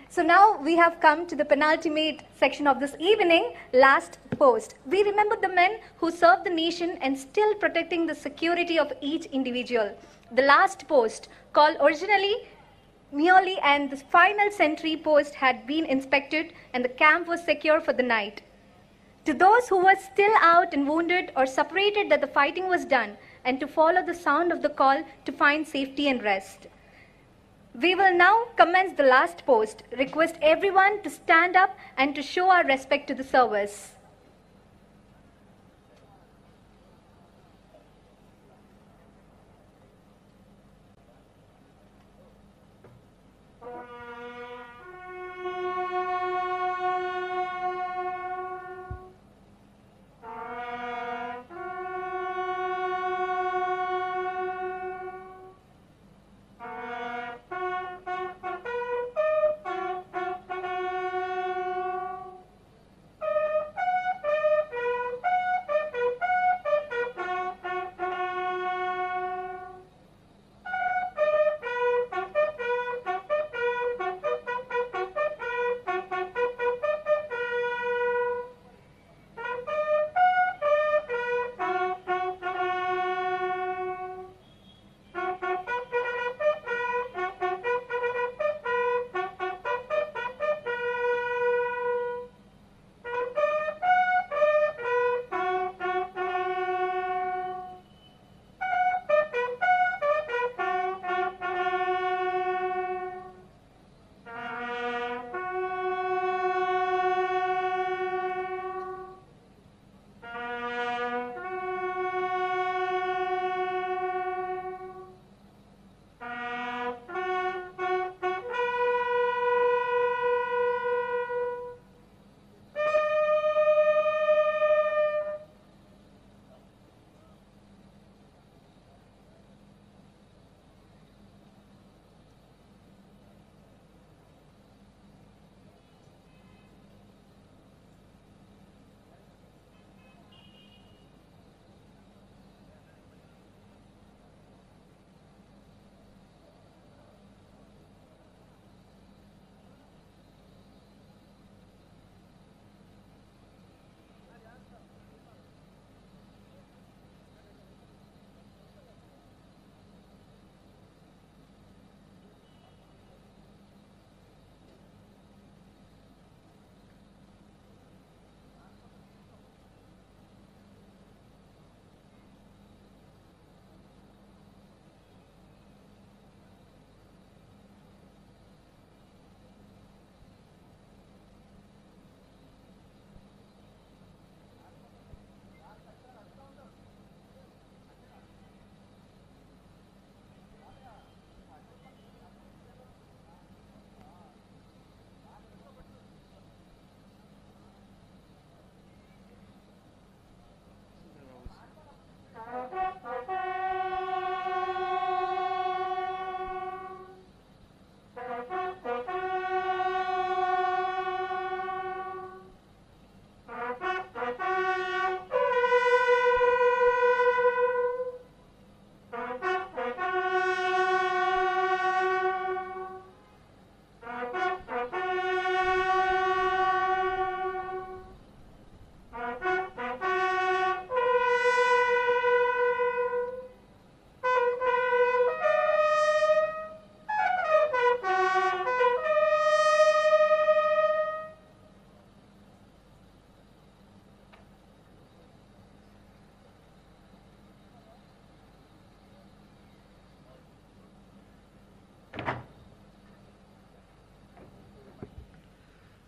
So now we have come to the penultimate section of this evening, last post. We remember the men who served the nation and still protecting the security of each individual. The last post, called originally merely and the final sentry post, had been inspected and the camp was secure for the night. To those who were still out and wounded or separated that the fighting was done, and to follow the sound of the call to find safety and rest. We will now commence the last post. Request everyone to stand up and to show our respect to the service.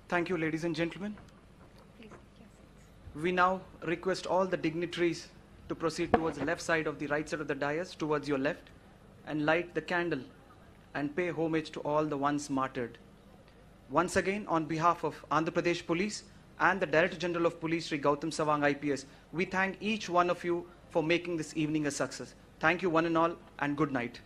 Thank you, ladies and gentlemen. We now request all the dignitaries to proceed towards the left side of the right side of the dais, towards your left, and light the candle and pay homage to all the ones martyred. Once again, on behalf of Andhra Pradesh Police and the Director General of Police, Sri Gautam Savang IPS, we thank each one of you for making this evening a success. Thank you one and all, and good night.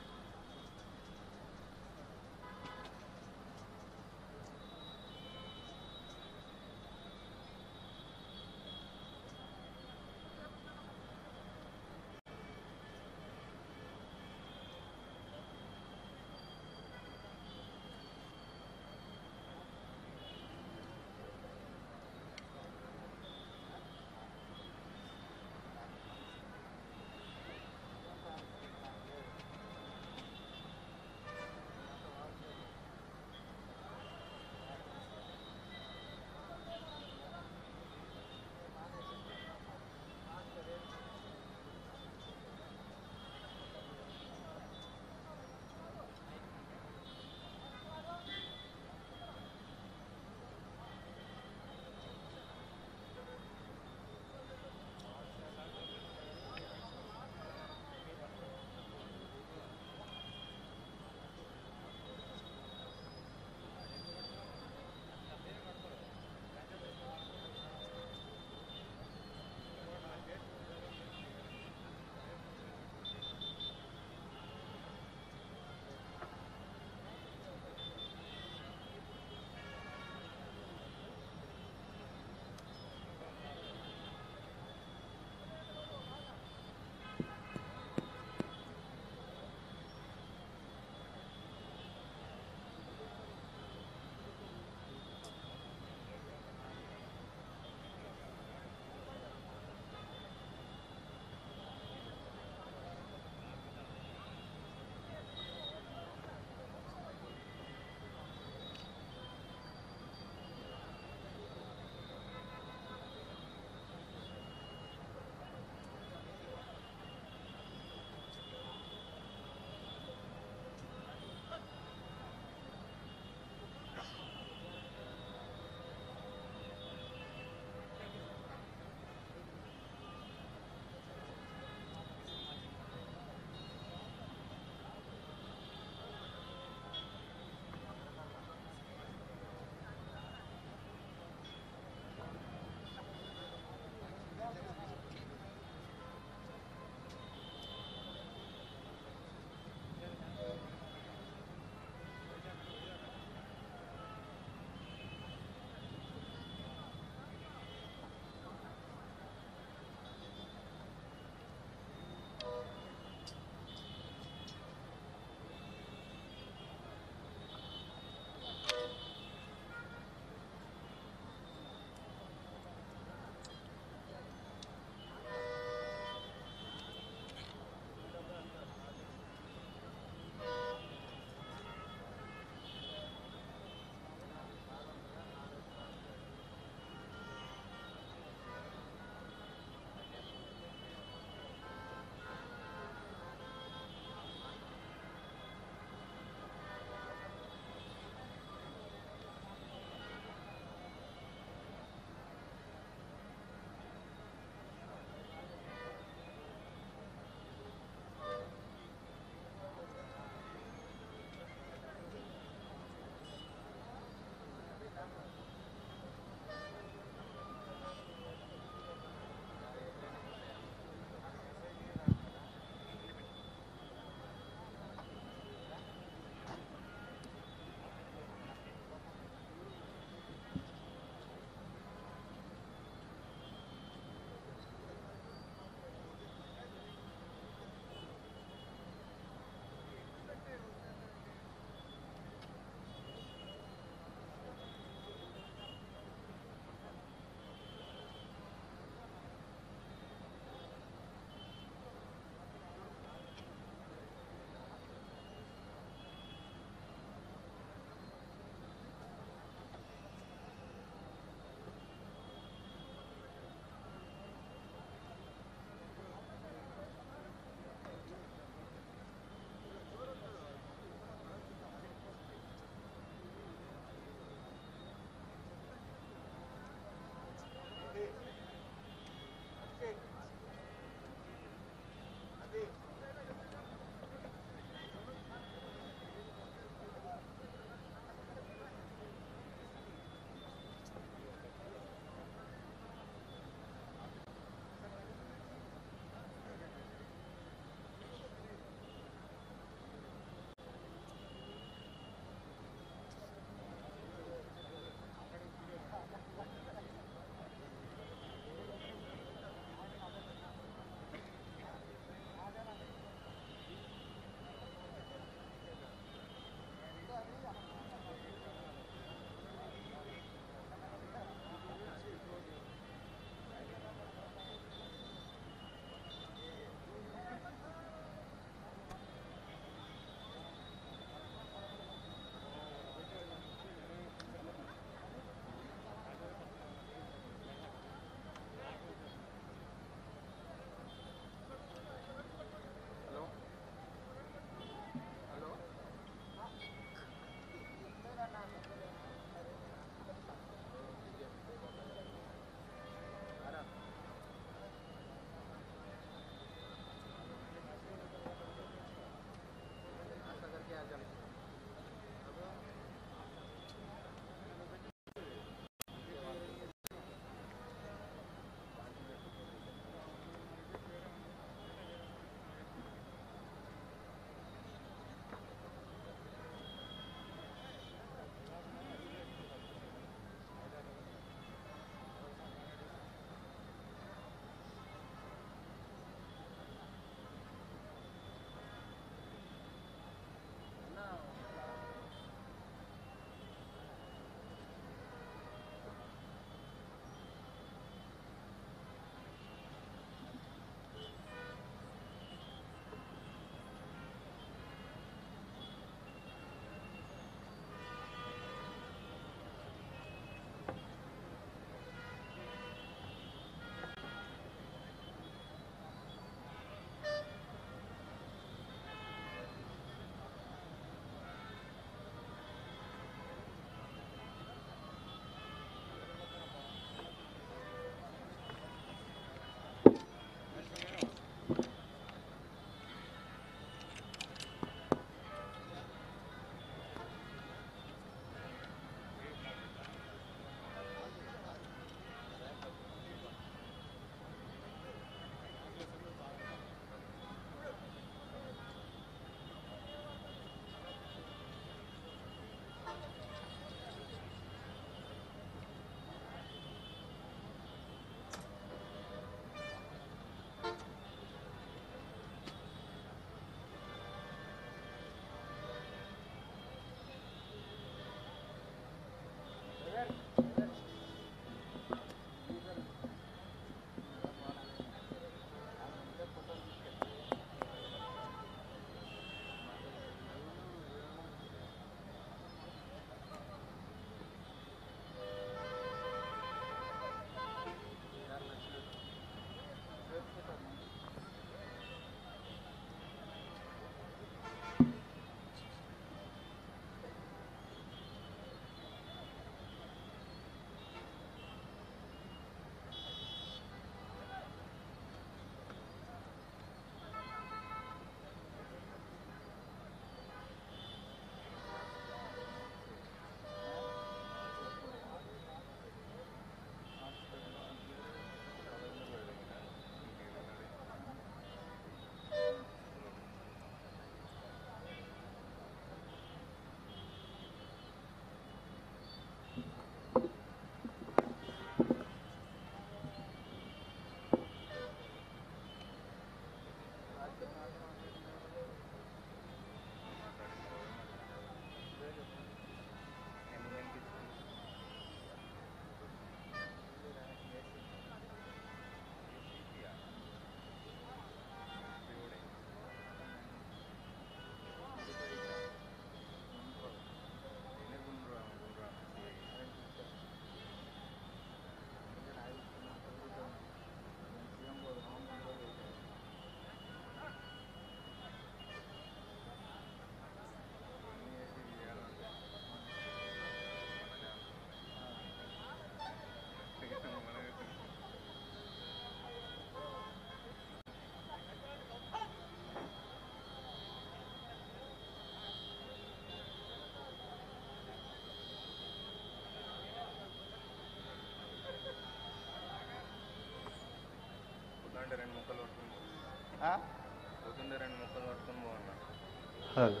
Hello